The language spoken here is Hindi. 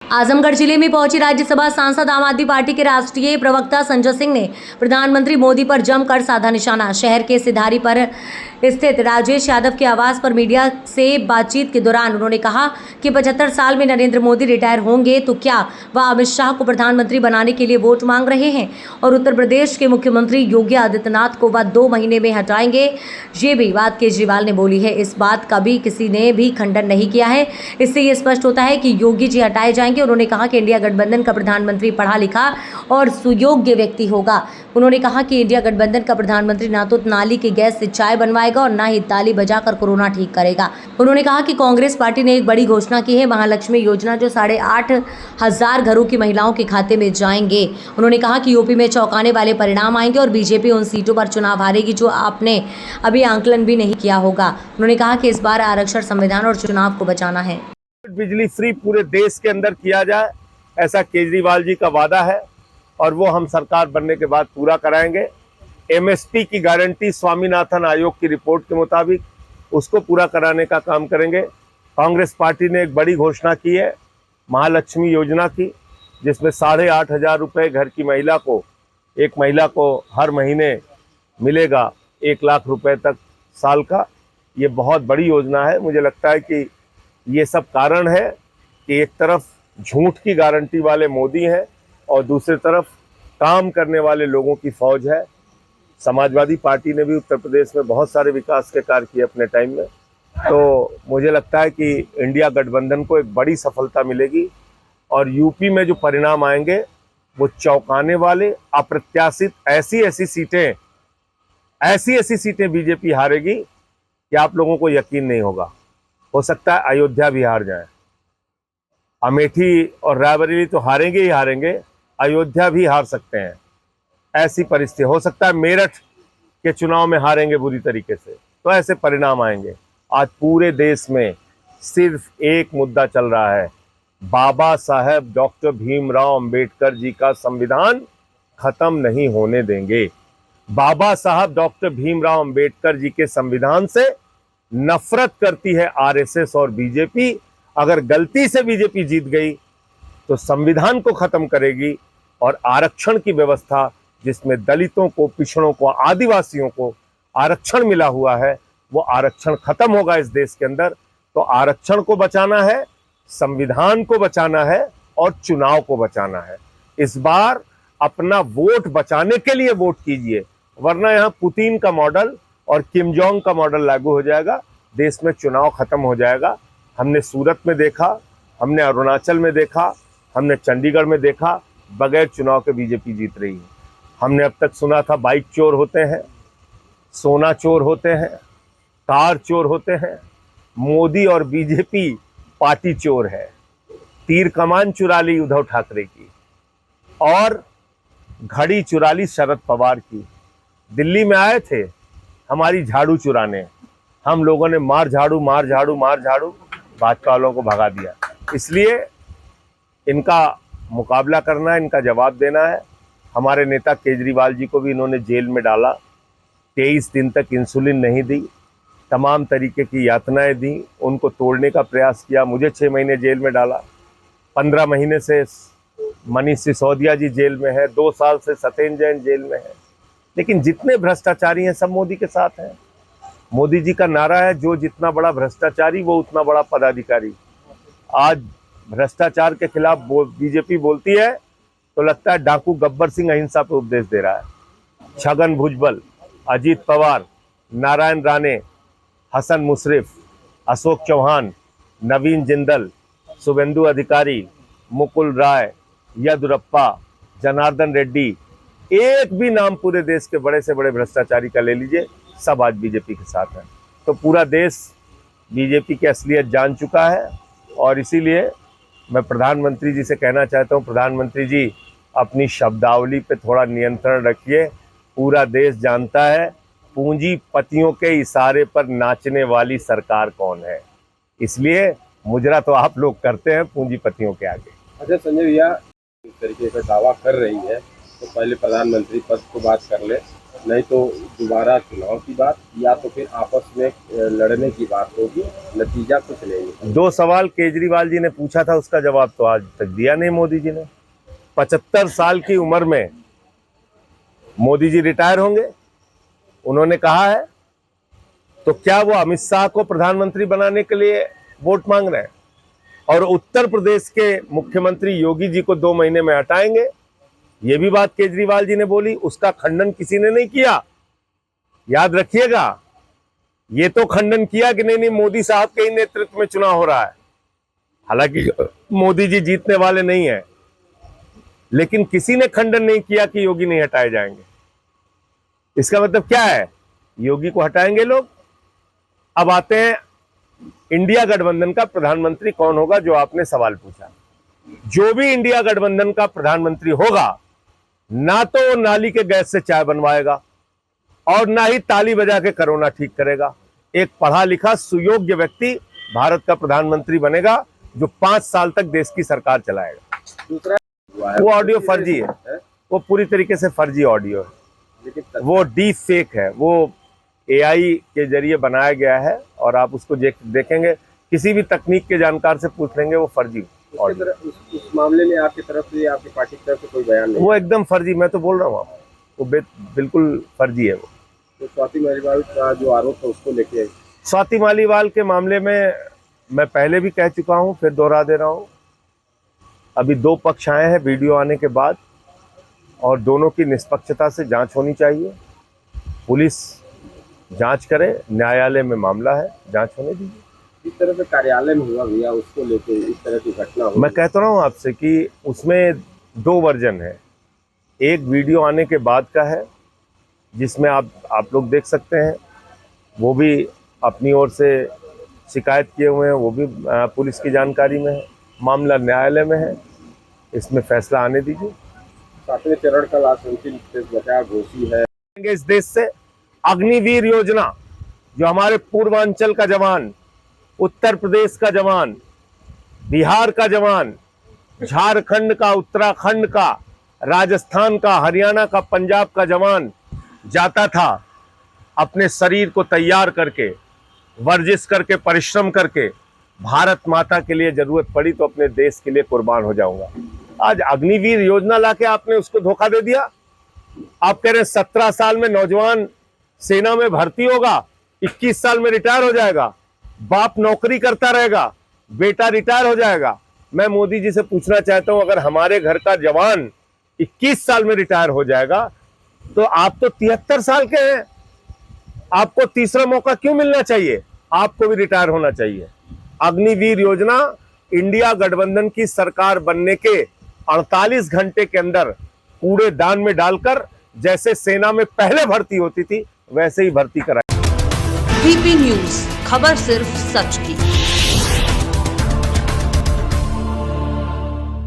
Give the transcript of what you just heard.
आजमगढ़ जिले में पहुंची राज्यसभा सांसद आम आदमी पार्टी के राष्ट्रीय प्रवक्ता संजय सिंह ने प्रधानमंत्री मोदी पर जमकर साधा निशाना। शहर के सिधारी पर स्थित राजेश यादव के आवास पर मीडिया से बातचीत के दौरान उन्होंने कहा कि 75 साल में नरेंद्र मोदी रिटायर होंगे तो क्या वह अमित शाह को प्रधानमंत्री बनाने के लिए वोट मांग रहे हैं और उत्तर प्रदेश के मुख्यमंत्री योगी आदित्यनाथ को वह 2 महीने में हटाएंगे। ये भी बात केजरीवाल ने बोली है। इस बात का भी किसी ने भी खंडन नहीं किया है। इससे ये स्पष्ट होता है कि योगी जी हटाए जाएंगे। उन्होंने कहा कि इंडिया गठबंधन का प्रधानमंत्री पढ़ा लिखा और सुयोग्य व्यक्ति होगा। उन्होंने कहा कि इंडिया गठबंधन का प्रधानमंत्री ना तो नाली की गैस से चाय बनवाएगा और ना ही ताली बजाकर कोरोना ठीक करेगा। उन्होंने कहा कि कांग्रेस पार्टी ने एक बड़ी घोषणा की है, महालक्ष्मी योजना, जो 8,500 घरों की महिलाओं के खाते में जाएंगे। उन्होंने कहा कि यूपी में चौंकाने वाले परिणाम आएंगे और बीजेपी उन सीटों पर चुनाव हारेगी जो आपने अभी आंकलन भी नहीं किया होगा। उन्होंने कहा कि इस बार आरक्षण, संविधान और चुनाव को बचाना है। बिजली फ्री पूरे देश के अंदर किया जाए, ऐसा केजरीवाल जी का वादा है और वो हम सरकार बनने के बाद पूरा कराएंगे। एमएसपी की गारंटी स्वामीनाथन आयोग की रिपोर्ट के मुताबिक उसको पूरा कराने का काम करेंगे। कांग्रेस पार्टी ने एक बड़ी घोषणा की है महालक्ष्मी योजना की, जिसमें 8,500 रुपये घर की महिला को, एक महिला को हर महीने मिलेगा 1 लाख रुपए तक साल का। ये बहुत बड़ी योजना है। मुझे लगता है कि ये सब कारण है कि एक तरफ झूठ की गारंटी वाले मोदी हैं और दूसरी तरफ काम करने वाले लोगों की फौज है। समाजवादी पार्टी ने भी उत्तर प्रदेश में बहुत सारे विकास के कार्य किए अपने टाइम में। तो मुझे लगता है कि इंडिया गठबंधन को एक बड़ी सफलता मिलेगी और यूपी में जो परिणाम आएंगे वो चौंकाने वाले, अप्रत्याशित, ऐसी ऐसी सीटें बीजेपी हारेगी कि आप लोगों को यकीन नहीं होगा। हो सकता है अयोध्या भी हार जाए। अमेठी और रायबरेली तो हारेंगे ही हारेंगे, अयोध्या भी हार सकते हैं। ऐसी परिस्थिति हो सकता है मेरठ के चुनाव में हारेंगे बुरी तरीके से। तो ऐसे परिणाम आएंगे। आज पूरे देश में सिर्फ एक मुद्दा चल रहा है, बाबा साहेब डॉक्टर भीमराव अंबेडकर जी का संविधान खत्म नहीं होने देंगे। बाबा साहब डॉक्टर भीमराव अंबेडकर जी के संविधान से नफरत करती है आरएसएस और बीजेपी। अगर गलती से बीजेपी जीत गई तो संविधान को खत्म करेगी और आरक्षण की व्यवस्था, जिसमें दलितों को, पिछड़ों को, आदिवासियों को आरक्षण मिला हुआ है, वो आरक्षण खत्म होगा इस देश के अंदर। तो आरक्षण को बचाना है, संविधान को बचाना है और चुनाव को बचाना है। इस बार अपना वोट बचाने के लिए वोट कीजिए, वरना यहाँ पुतिन का मॉडल और किम जोंग का मॉडल लागू हो जाएगा। देश में चुनाव खत्म हो जाएगा। हमने सूरत में देखा, हमने अरुणाचल में देखा, हमने चंडीगढ़ में देखा, बगैर चुनाव के बीजेपी जीत रही है। हमने अब तक सुना था बाइक चोर होते हैं, सोना चोर होते हैं, कार चोर होते हैं। मोदी और बीजेपी पार्टी चोर है। तीर कमान चुरा ली उद्धव ठाकरे की और घड़ी चुरा ली शरद पवार की। दिल्ली में आए थे हमारी झाड़ू चुराने, हम लोगों ने मार झाड़ू भाजपा वालों को भगा दिया। इसलिए इनका मुकाबला करना है, इनका जवाब देना है। हमारे नेता केजरीवाल जी को भी इन्होंने जेल में डाला, 23 दिन तक इंसुलिन नहीं दी, तमाम तरीके की यातनाएं दी, उनको तोड़ने का प्रयास किया। मुझे 6 महीने जेल में डाला। 15 महीने से मनीष सिसोदिया जी जेल में है, 2 साल से सत्येंद्र जैन जेल में है। लेकिन जितने भ्रष्टाचारी हैं सब मोदी के साथ हैं। मोदी जी का नारा है, जो जितना बड़ा भ्रष्टाचारी वो उतना बड़ा पदाधिकारी। आज भ्रष्टाचार के खिलाफ बीजेपी बोलती है तो लगता है डाकू गब्बर सिंह अहिंसा पे उपदेश दे रहा है। छगन भुजबल, अजीत पवार, नारायण राणे, हसन मुशर्रफ, अशोक चौहान, नवीन जिंदल, शुभेंदु अधिकारी, मुकुल राय, येदुरप्पा, जनार्दन रेड्डी, एक भी नाम पूरे देश के बड़े से बड़े भ्रष्टाचारी का ले लीजिए, सब आज बीजेपी के साथ है। तो पूरा देश बीजेपी की असलियत जान चुका है और इसीलिए मैं प्रधानमंत्री जी से कहना चाहता हूं, प्रधानमंत्री जी अपनी शब्दावली पे थोड़ा नियंत्रण रखिए। पूरा देश जानता है पूंजीपतियों के इशारे पर नाचने वाली सरकार कौन है। इसलिए मुजरा तो आप लोग करते हैं पूंजीपतियों के आगे। अच्छा संजय भैया, इस तरीके का दावा कर रही है तो पहले प्रधानमंत्री पद को बात कर ले, नहीं तो दोबारा चुनाव की बात या तो फिर आपस में लड़ने की बात होगी, नतीजा कुछ नहीं। 2 सवाल केजरीवाल जी ने पूछा था, उसका जवाब तो आज तक दिया नहीं मोदी जी ने। 75 साल की उम्र में मोदी जी रिटायर होंगे, उन्होंने कहा है। तो क्या वो अमित शाह को प्रधानमंत्री बनाने के लिए वोट मांग रहे हैं? और उत्तर प्रदेश के मुख्यमंत्री योगी जी को 2 महीने में हटाएंगे, ये भी बात केजरीवाल जी ने बोली, उसका खंडन किसी ने नहीं किया। याद रखिएगा, ये तो खंडन किया कि नहीं मोदी साहब के ही नेतृत्व में चुनाव हो रहा है। हालांकि मोदी जी जीतने वाले नहीं है, लेकिन किसी ने खंडन नहीं किया कि योगी नहीं हटाए जाएंगे। इसका मतलब क्या है? योगी को हटाएंगे लोग। अब आते हैं इंडिया गठबंधन का प्रधानमंत्री कौन होगा, जो आपने सवाल पूछा। जो भी इंडिया गठबंधन का प्रधानमंत्री होगा, ना तो वो नाली के गैस से चाय बनवाएगा और ना ही ताली बजा के कोरोना ठीक करेगा। एक पढ़ा लिखा सुयोग्य व्यक्ति भारत का प्रधानमंत्री बनेगा, जो 5 साल तक देश की सरकार चलाएगा। दूसरा वो ऑडियो फर्जी है, वो पूरी तरीके से फर्जी ऑडियो है, लेकिन वो डीप फेक है, वो एआई के जरिए बनाया गया है। और आप उसको देखेंगे, किसी भी तकनीक के जानकार से पूछ लेंगे, वो फर्जी ऑडियो। उस मामले में आपकी तरफ से, आपकी पार्टी की तरफ से कोई बयान नहीं? वो एकदम फर्जी, मैं तो बोल रहा हूँ आपको, वो बिल्कुल फर्जी है। वो तो स्वाति मालीवाल का जो आरोप है उसको लेके, स्वाति मालीवाल के मामले में मैं पहले भी कह चुका हूँ, फिर दोहरा दे रहा हूँ। अभी 2 पक्ष आए हैं वीडियो आने के बाद, और दोनों की निष्पक्षता से जांच होनी चाहिए। पुलिस जांच करे, न्यायालय में मामला है, जांच होने दीजिए। इस तरह से कार्यालय में हुआ भैया, उसको लेके इस तरह की घटना हुई। मैं कहता रहा हूँ आपसे कि उसमें 2 वर्जन है। एक वीडियो आने के बाद का है, जिसमें आप लोग देख सकते हैं, वो भी अपनी ओर से शिकायत किए हुए हैं, वो भी पुलिस की जानकारी में है। मामला न्यायालय में है, इसमें फैसला आने दीजिए। 7वें चरण का लास्ट अंतिम बचा घोषी है इस देश से अग्निवीर योजना, जो हमारे पूर्वांचल का जवान, उत्तर प्रदेश का जवान, बिहार का जवान, झारखंड का, उत्तराखंड का, राजस्थान का, हरियाणा का, पंजाब का जवान जाता था अपने शरीर को तैयार करके, वर्जिश करके, परिश्रम करके, भारत माता के लिए जरूरत पड़ी तो अपने देश के लिए कुर्बान हो जाऊंगा। आज अग्निवीर योजना लाके आपने उसको धोखा दे दिया। आप कह रहे हैं 17 साल में नौजवान सेना में भर्ती होगा, 21 साल में रिटायर हो जाएगा, बाप नौकरी करता रहेगा, बेटा रिटायर हो जाएगा। मैं मोदी जी से पूछना चाहता हूं, अगर हमारे घर का जवान 21 साल में रिटायर हो जाएगा, तो आप तो 73 साल के हैं, आपको तीसरा मौका क्यों मिलना चाहिए? आपको भी रिटायर होना चाहिए। अग्निवीर योजना इंडिया गठबंधन की सरकार बनने के 48 घंटे के अंदर कूड़ेदान में डालकर, जैसे सेना में पहले भर्ती होती थी वैसे ही भर्ती कराई। वीपी न्यूज, खबर सिर्फ सच की।